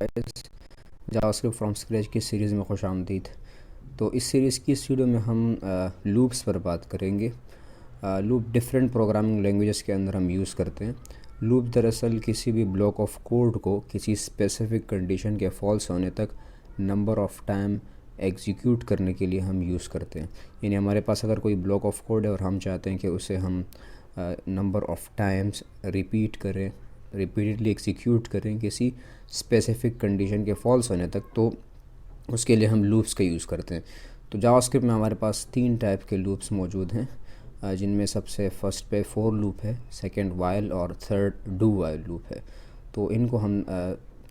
Guys, JavaScript from scratch की series में खुश आमदीद। तो इस सीरीज़ की इस वीडियो में हम लूप्स पर बात करेंगे। लूप डिफरेंट प्रोग्रामिंग लैंग्वेजेस के अंदर हम यूज़ करते हैं। लूप दरअसल किसी भी ब्लॉक ऑफ कोड को किसी स्पेसिफिक कंडीशन के फॉल्स होने तक नंबर ऑफ़ टाइम एग्जीक्यूट करने के लिए हम यूज़ करते हैं। यानी हमारे पास अगर कोई ब्लॉक ऑफ कोड है और हम चाहते हैं कि उसे हम number of times repeatedly execute करें किसी स्पेसिफिक कंडीशन के फॉल्स होने तक, तो उसके लिए हम लूप्स का यूज़ करते हैं। तो जावास्क्रिप्ट में हमारे पास 3 टाइप के लूप्स मौजूद हैं, जिनमें सबसे फर्स्ट पे फॉर लूप है, सेकंड वाइल और थर्ड डू वाइल लूप है। तो इनको हम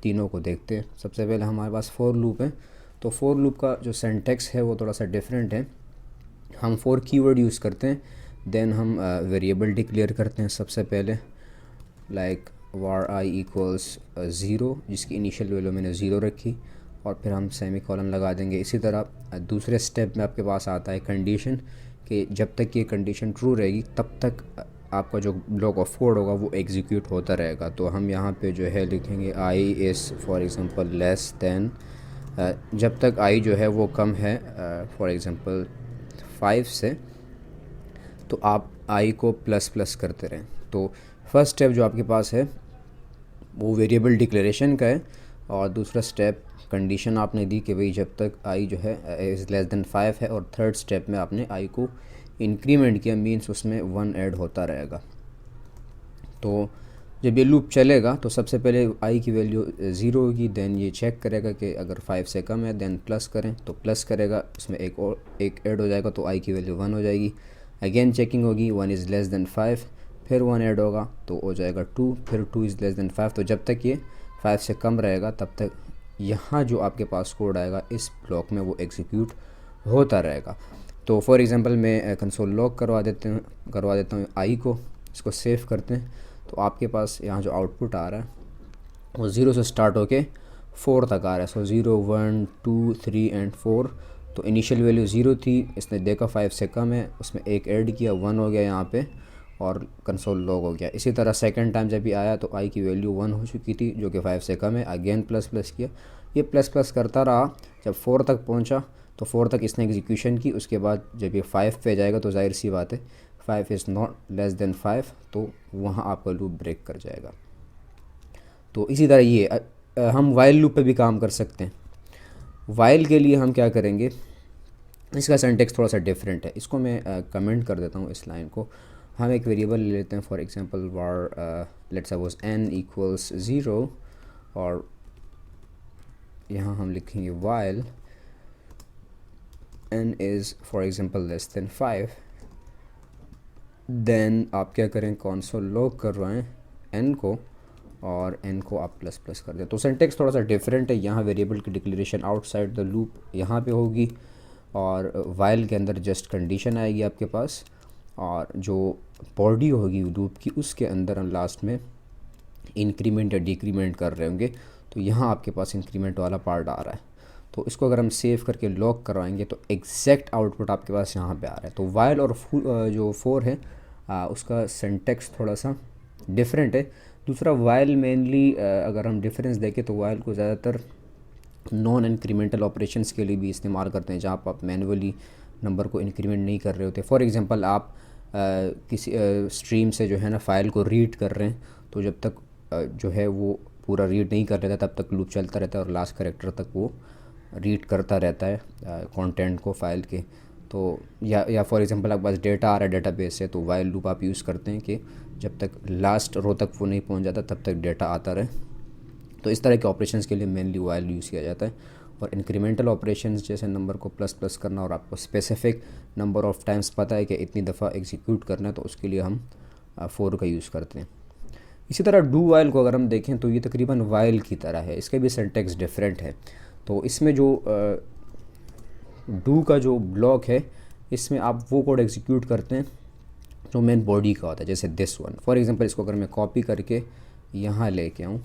तीनों को देखते हैं। सबसे पहले हमारे पास फॉर लूप है। तो फॉर लूप का जो सिंटैक्स है वो थोड़ा सा डिफरेंट है। हम फॉर कीवर्ड यूज़ करते हैं, देन हम वेरिएबल डिक्लेयर करते हैं सबसे पहले, लाइक var i इक्वल्स 0, जिसकी इनिशियल वैल्यू मैंने 0 रखी, और फिर हम सेमी कॉलन लगा देंगे। इसी तरह दूसरे स्टेप में आपके पास आता है कंडीशन, कि जब तक ये कंडीशन ट्रू रहेगी तब तक आपका जो ब्लॉक ऑफ कोड होगा वो एग्जीक्यूट होता रहेगा। तो हम यहाँ पे जो है लिखेंगे i is for example less than, जब तक i जो है वो कम है फॉर एग्ज़ाम्पल 5 से, तो आप i को प्लस प्लस करते रहें। तो फर्स्ट स्टेप जो आपके पास है वो वेरिएबल डिक्लेरेशन का है, और दूसरा स्टेप कंडीशन आपने दी कि भाई जब तक i जो है इज़ लेस दैन 5 है, और थर्ड स्टेप में आपने i को इंक्रीमेंट किया, मीन्स उसमें 1 ऐड होता रहेगा। तो जब ये लूप चलेगा तो सबसे पहले i की वैल्यू 0 होगी, देन ये चेक करेगा कि अगर 5 से कम है देन प्लस करें, तो प्लस करेगा, उसमें एक ऐड हो जाएगा, तो i की वैल्यू 1 हो जाएगी। अगेन चेकिंग होगी, 1 इज़ लेस दैन 5, फिर 1 ऐड होगा तो हो जाएगा 2, फिर 2 इज़ लेस दैन 5। तो जब तक ये 5 से कम रहेगा तब तक यहाँ जो आपके पास कोड आएगा इस ब्लॉक में वो एग्जीक्यूट होता रहेगा। तो फॉर एग्ज़ाम्पल मैं कंसोल लॉग करवा देता हूँ i को, इसको सेव करते हैं। तो आपके पास यहाँ जो आउटपुट आ रहा है वो 0 से स्टार्ट होके 4 तक आ रहा है। सो 0 1 2 3 एंड 4। तो इनिशियल वैल्यू 0 थी, इसने देखा 5 से कम है, उसमें एक ऐड किया, 1 हो गया यहाँ पे, और कंसोल लॉग हो गया। इसी तरह सेकंड टाइम जब भी आया तो i की वैल्यू 1 हो चुकी थी जो कि 5 से कम है, अगेन प्लस प्लस किया, ये प्लस प्लस करता रहा। जब 4 तक पहुंचा तो 4 तक इसने एग्जीक्यूशन की। उसके बाद जब ये 5 पे जाएगा तो जाहिर सी बात है 5 इज़ नॉट लेस देन 5, तो वहाँ आपका लूप ब्रेक कर जाएगा। तो इसी तरह ये हम वाइल लूप पे भी काम कर सकते हैं। वाइल के लिए हम क्या करेंगे, इसका सिंटैक्स थोड़ा सा डिफरेंट है। इसको मैं कमेंट कर देता हूँ इस लाइन को। हम एक वेरिएबल ले लेते हैं, for example var let's suppose n equals 0, और यहाँ हम लिखेंगे while n is for example less than 5। Then आप क्या करें, कंसोल लॉग करवाएं n को, और n को आप प्लस प्लस कर दें। तो सिंटैक्स थोड़ा सा डिफरेंट है। यहाँ वेरिएबल की डिक्लेरेशन आउटसाइड द लूप यहाँ पे होगी, और वाइल के अंदर जस्ट कंडीशन आएगी आपके पास, और जो बॉडी होगी लूप की उसके अंदर हम लास्ट में इंक्रीमेंट या डिक्रीमेंट कर रहे होंगे। तो यहाँ आपके पास इंक्रीमेंट वाला पार्ट आ रहा है। तो इसको अगर हम सेव करके लॉक करवाएंगे तो एग्जैक्ट आउटपुट आपके पास यहाँ पे आ रहा है। तो वाइल और जो फोर है उसका सिंटैक्स थोड़ा सा डिफरेंट है। दूसरा वाइल मेनली अगर हम डिफरेंस देखें तो वाइल को ज़्यादातर नॉन इंक्रीमेंटल ऑपरेशंस के लिए भी इस्तेमाल करते हैं, जहाँ आप मैनुअली नंबर को इंक्रीमेंट नहीं कर रहे होते। फॉर एग्जांपल आप किसी स्ट्रीम से जो है ना फाइल को रीड कर रहे हैं, तो जब तक जो है वो पूरा रीड नहीं कर लेता तब तक लूप चलता रहता है, और लास्ट करेक्टर तक वो रीड करता रहता है कंटेंट को फाइल के। तो या फॉर एग्जांपल आपके पास डेटा आ रहा है डेटाबेस से, तो वाइल लूप आप यूज़ करते हैं कि जब तक लास्ट रो तक वो नहीं पहुंच जाता तब तक डेटा आता रहे। तो इस तरह के ऑपरेशंस के लिए मेनली वाइल यूज़ किया जाता है। और इंक्रीमेंटल ऑपरेशंस जैसे नंबर को प्लस प्लस करना, और आपको स्पेसिफिक नंबर ऑफ़ टाइम्स पता है कि इतनी दफ़ा एग्जीक्यूट करना है, तो उसके लिए हम फोर का यूज़ करते हैं। इसी तरह डू वाइल को अगर हम देखें तो ये तकरीबन वाइल की तरह है, इसके भी सिंटैक्स डिफरेंट है। तो इसमें जो डू का जो ब्लॉक है, इसमें आप वो कोड एग्जीक्यूट करते हैं जो मेन बॉडी का होता है, जैसे दिस वन फॉर एग्जांपल। इसको अगर मैं कॉपी करके यहाँ लेके आऊँ,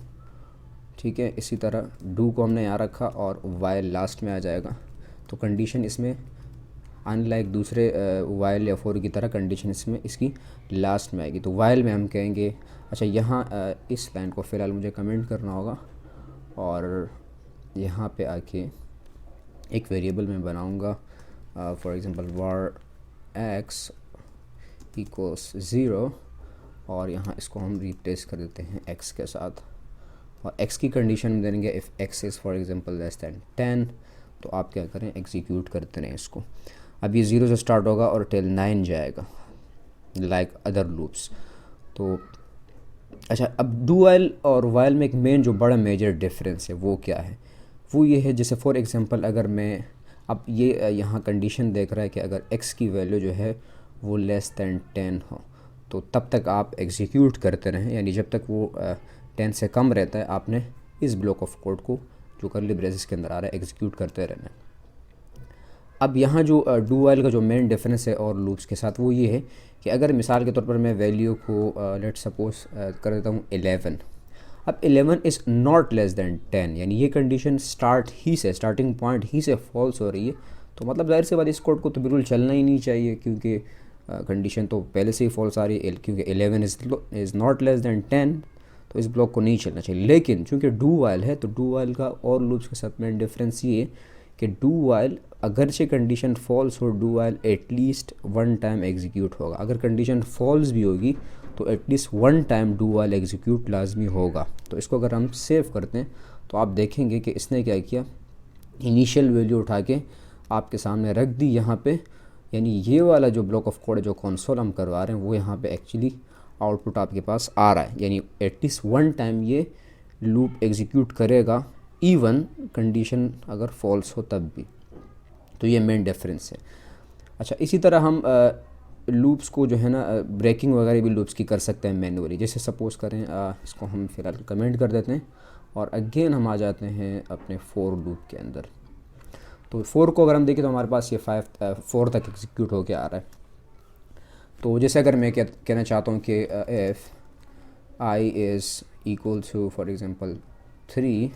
ठीक है, इसी तरह डू को हमने यहाँ रखा और वाइल लास्ट में आ जाएगा। तो कंडीशन इसमें अनलाइक दूसरे वाइल या फोर की तरह कंडीशन इसमें इसकी लास्ट में आएगी। तो वाइल में हम कहेंगे, अच्छा यहाँ इस लाइन को फ़िलहाल मुझे कमेंट करना होगा, और यहाँ पे आके एक वेरिएबल में बनाऊँगा, for example var x equals 0, और यहाँ इसको हम रिप्लेस कर देते हैं x के साथ, और x की कंडीशन में देंगे if x is for example less than 10, तो आप क्या करें, एग्जीक्यूट करते रहें इसको। अब ये 0 से स्टार्ट होगा और टिल 9 जाएगा लाइक अदर लूप्स। तो अच्छा, अब डू वाइल और वाइल में एक मेन जो बड़ा मेजर डिफरेंस है वो क्या है, वो ये है, जैसे फॉर एग्ज़ाम्पल अगर मैं अब ये यहाँ कंडीशन देख रहा है कि अगर x की वैल्यू जो है वो लेस दैन 10 हो, तो तब तक आप एग्जीक्यूट करते रहें, यानी जब तक वो 10 से कम रहता है आपने इस ब्लॉक ऑफ कोड को जो कर्ली ब्रेसेस के अंदर आ रहा है एग्जीक्यूट करते रहना है। अब यहाँ जो डू वाइल का जो मेन डिफरेंस है और लूप्स के साथ वो ये है कि अगर मिसाल के तौर पर मैं वैल्यू को लेट सपोज कर देता हूँ 11, अब 11 इज़ नॉट लेस दैन 10, यानी ये कंडीशन स्टार्टिंग पॉइंट ही से फॉल्स हो रही है, तो मतलब जाहिर सी बात इस कोड को तो बिल्कुल चलना ही नहीं चाहिए, क्योंकि कंडीशन तो पहले से ही फॉल्स आ रही है, क्योंकि 11 इज़ नॉट लेस दैन 10, तो इस ब्लॉक को नहीं चलना चाहिए। लेकिन चूँकि डू वाइल है, तो डू वाइल का और लूप्स के साथ में डिफरेंस ये है कि डू वाइल अगरचे कंडीशन फॉल्स हो, do while at least 1 time execute होगा। अगर कंडीशन फॉल्स भी होगी तो at least 1 time do while execute लाजमी होगा। तो इसको अगर हम सेव करते हैं तो आप देखेंगे कि इसने क्या किया, इनिशियल वैल्यू उठा के आपके सामने रख दी यहाँ पे, यानी ये वाला जो ब्लॉक ऑफ कोड है जो कंसोल हम करवा रहे हैं वो यहाँ पे एक्चुअली आउटपुट आपके पास आ रहा है, यानी एटलीस्ट 1 टाइम ये लूप एग्जीक्यूट करेगा, इवन कंडीशन अगर फॉल्स हो तब भी। तो ये मेन डिफरेंस है। अच्छा, इसी तरह हम लूप्स को जो है ना ब्रेकिंग वगैरह भी लूप्स की कर सकते हैं मैनुअली। जैसे सपोज़ करें इसको हम फ़िलहाल कमेंट कर देते हैं और अगेन हम आ जाते हैं अपने फोर लूप के अंदर। तो फोर को अगर हम देखें तो हमारे पास ये 4 तक एग्जीक्यूट होके आ रहा है। तो जैसे अगर मैं कहना चाहता हूँ कि if I is equal to for example 3,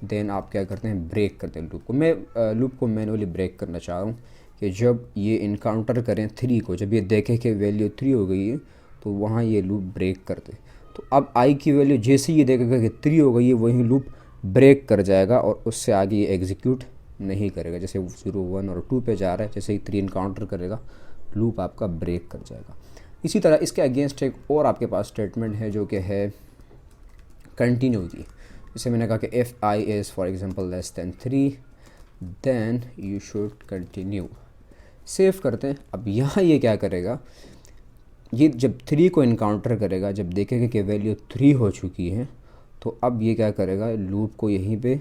then आप क्या करते हैं, ब्रेक करते हैं लूप को। मैं लूप को मैनुअली ब्रेक करना चाह रहा हूँ कि जब ये इनकाउंटर करें 3 को, जब ये देखें कि वैल्यू 3 हो गई है तो वहाँ ये लूप ब्रेक कर दे। तो अब आई की वैल्यू जैसे ही ये देखेगा कि 3 हो गई है वही लूप ब्रेक कर जाएगा और उससे आगे ये एग्जीक्यूट नहीं करेगा। जैसे 0, 1 और 2 पे जा रहा है, जैसे ही 3 इनकाउंटर करेगा लूप आपका ब्रेक कर जाएगा। इसी तरह इसके अगेंस्ट एक और आपके पास स्टेटमेंट है जो कि है कंटिन्यू की। जैसे मैंने कहा कि if I is for example less than 3 then you should continue. Save करते हैं। अब यहाँ ये क्या करेगा, ये जब 3 को इनकाउंटर करेगा, जब देखेगा कि वैल्यू 3 हो चुकी है, तो अब ये क्या करेगा, लूप को यहीं पे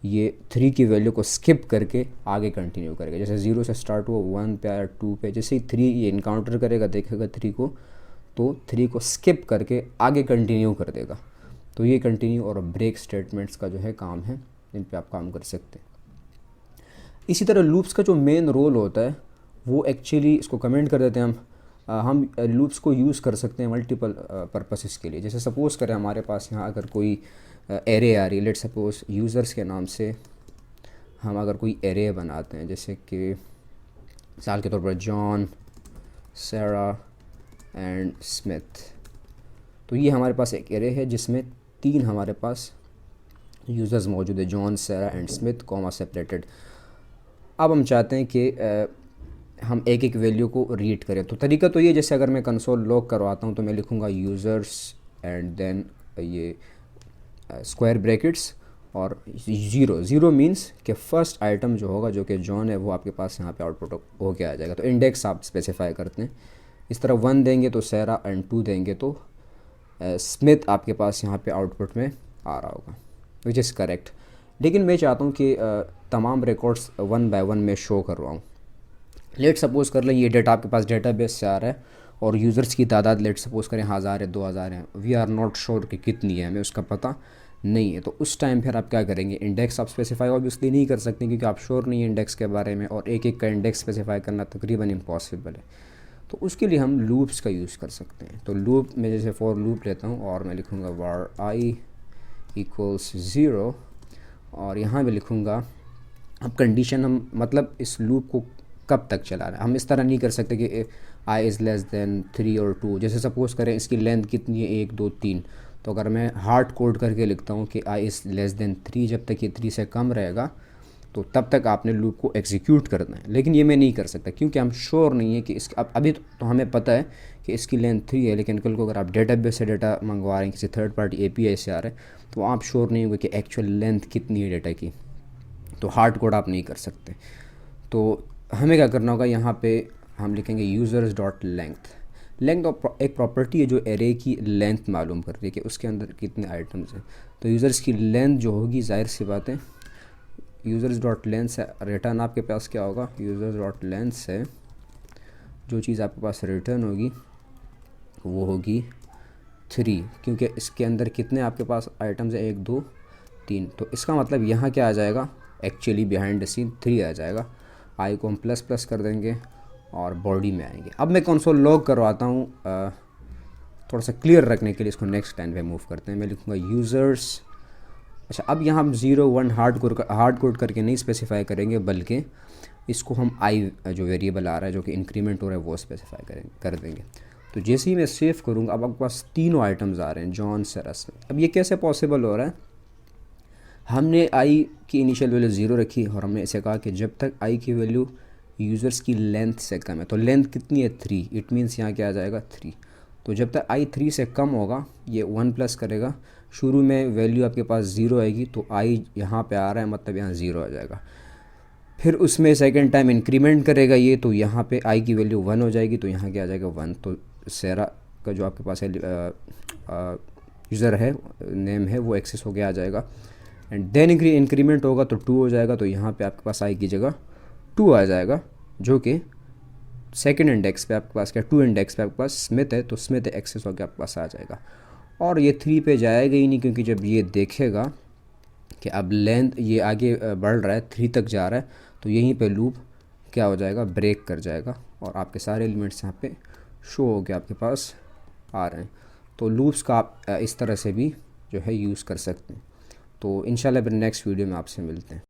ये 3 की वैल्यू को स्किप करके आगे कंटिन्यू करेगा। जैसे 0 से स्टार्ट हुआ, 1 पे आया, 2 पे, जैसे ही 3 ये इनकाउंटर करेगा, देखेगा 3 को, तो 3 को स्किप करके आगे कंटिन्यू कर देगा। तो ये कंटिन्यू और ब्रेक स्टेटमेंट्स का जो है काम है, इन पे आप काम कर सकते हैं। इसी तरह लूप्स का जो मेन रोल होता है वो एक्चुअली, इसको कमेंट कर देते हैं हम लूप्स को यूज़ कर सकते हैं मल्टीपल पर्पसेस के लिए। जैसे सपोज़ करें हमारे पास यहाँ अगर कोई एरे आ रही है, लेट सपोज यूज़र्स के नाम से हम अगर कोई एरे बनाते हैं, जैसे कि मिसाल के तौर पर जॉन, सैरा एंड स्मिथ, तो ये हमारे पास एक एरे है जिसमें 3 हमारे पास यूज़र्स मौजूद है, John, Sarah and Smith, comma separated. अब हम चाहते हैं कि हम एक एक वैल्यू को रीड करें। तो तरीका तो ये, जैसे अगर मैं कंसोल लॉग करवाता हूँ तो मैं लिखूँगा यूज़र्स एंड देन ये स्क्वायर ब्रैकेट्स और 0 मीन्स कि फ़र्स्ट आइटम जो होगा, जो कि जॉन है, वो आपके पास यहाँ पे आउटपुट होके आ जाएगा। तो इंडेक्स आप स्पेसिफाई करते हैं। इस तरह 1 देंगे तो सैरा एंड 2 देंगे तो स्मिथ आपके पास यहाँ पे आउटपुट में आ रहा होगा, विच इज़ करेक्ट। लेकिन मैं चाहता हूँ कि तमाम रिकॉर्ड्स 1 बाय 1 में शो करवाऊँ। लेट सपोज़ कर लें ये डेटा आपके पास डेटाबेस से आ रहा है और यूज़र्स की तादाद लेट सपोज़ करें 1000 है, 2000 है, वी आर नॉट श्योर कि कितनी है, हमें उसका पता नहीं है। तो उस टाइम फिर आप क्या करेंगे, इंडेक्स आप स्पेसिफाई ऑब्वियसली नहीं कर सकते क्योंकि आप श्योर नहीं है इंडेक्स के बारे में, और एक एक का इंडेक्स स्पेसिफाई करना तकरीबन इम्पॉसिबल है। तो उसके लिए हम लूप्स का यूज़ कर सकते हैं। तो लूप में जैसे फॉर लूप लेता हूँ और मैं लिखूँगा var i इक्वल्स 0 और यहाँ भी लिखूँगा। अब कंडीशन हम मतलब इस लूप को कब तक चला रहा है, हम इस तरह नहीं कर सकते कि i इज़ लेस दैन 3 और 2। जैसे सपोज़ करें इसकी लेंथ कितनी है, 1, 2, 3, तो अगर मैं हार्ड कोड करके लिखता हूँ कि आई इज़ लेस देन 3, जब तक ये 3 से कम रहेगा तो तब तक आपने लूप को एग्जीक्यूट करना है। लेकिन ये मैं नहीं कर सकता क्योंकि हम श्योर नहीं है कि इस अब अभी तो हमें पता है कि इसकी लेंथ 3 है, लेकिन कल को अगर आप डेटाबेस से डाटा मंगवा रहे हैं, किसी थर्ड पार्टी एपीआई से आ रहे हैं, तो आप श्योर नहीं होंगे कि एक्चुअल लेंथ कितनी है डेटा की, तो हार्ड कोड आप नहीं कर सकते। तो हमें क्या करना होगा, यहाँ पे हम लिखेंगे यूज़र्स डॉट लेंथ। लेंथ एक प्रॉपर्टी है जो एरे की लेंथ मालूम करती है कि उसके अंदर कितने आइटम्स हैं। तो यूज़र्स की लेंथ जो होगी, जाहिर सी बात है, यूज़र्स डॉट लेंथ से रिटर्न आपके पास क्या होगा, यूज़र्स डॉट लेंथ से जो चीज़ आपके पास रिटर्न होगी वो होगी 3, क्योंकि इसके अंदर कितने आपके पास आइटम्स हैं, 1 2 3। तो इसका मतलब यहाँ क्या आ जाएगा, एक्चुअली बिहाइंड द सीन 3 आ जाएगा। आई को हम प्लस प्लस कर देंगे और बॉडी में आएंगे। अब मैं कंसोल लॉग करवाता हूँ थोड़ा सा क्लियर रखने के लिए, इसको नेक्स्ट लाइन पे मूव करते हैं। मैं लिखूँगा यूज़र्स, अच्छा अब यहाँ हम 0 1 हार्ड कोड करके नहीं स्पेसिफाई करेंगे, बल्कि इसको हम आई जो वेरिएबल आ रहा है जो कि इंक्रीमेंट हो रहा है वो स्पेसिफाई कर देंगे। तो जैसे ही मैं सेव करूँगा, अब आपके पास तीनों आइटम्स आ रहे हैं, जॉन सरस। अब ये कैसे पॉसिबल हो रहा है, हमने आई की इनिशियल वैल्यू 0 रखी और हमने इसे कहा कि जब तक आई की वैल्यू यूज़र्स की लेंथ से कम है, तो लेंथ कितनी है 3, इट मीन्स यहाँ क्या आ जाएगा 3। तो जब तक आई 3 से कम होगा ये 1 प्लस करेगा, शुरू में वैल्यू आपके पास 0 आएगी, तो आई यहाँ पे आ रहा है मतलब यहाँ 0 आ जाएगा। फिर उसमें सेकेंड टाइम इंक्रीमेंट करेगा ये, तो यहाँ पे आई की वैल्यू 1 हो जाएगी, तो यहाँ क्या आ जाएगा 1। तो सेरा का जो आपके पास है यूज़र है, नेम है, वो एक्सेस हो गया आ जाएगा। एंड देन इंक्रीमेंट होगा तो 2 हो जाएगा, तो यहाँ पे आपके पास आई की जगह 2 आ जाएगा, जो कि सेकंड इंडेक्स पे आपके पास क्या 2 इंडेक्स पे आपके पास स्मिथ है, तो स्मिथ एक्सेस होकर आपके पास आ जाएगा। और ये 3 पे जाएगा ही नहीं, क्योंकि जब ये देखेगा कि अब लेंथ ये आगे बढ़ रहा है, 3 तक जा रहा है, तो यहीं पे लूप क्या हो जाएगा, ब्रेक कर जाएगा और आपके सारे एलिमेंट्स यहाँ पे शो हो के आपके पास आ रहे हैं। तो लूप्स का आप इस तरह से भी जो है यूज़ कर सकते हैं। तो इंशाल्लाह फिर नेक्स्ट वीडियो में आपसे मिलते हैं।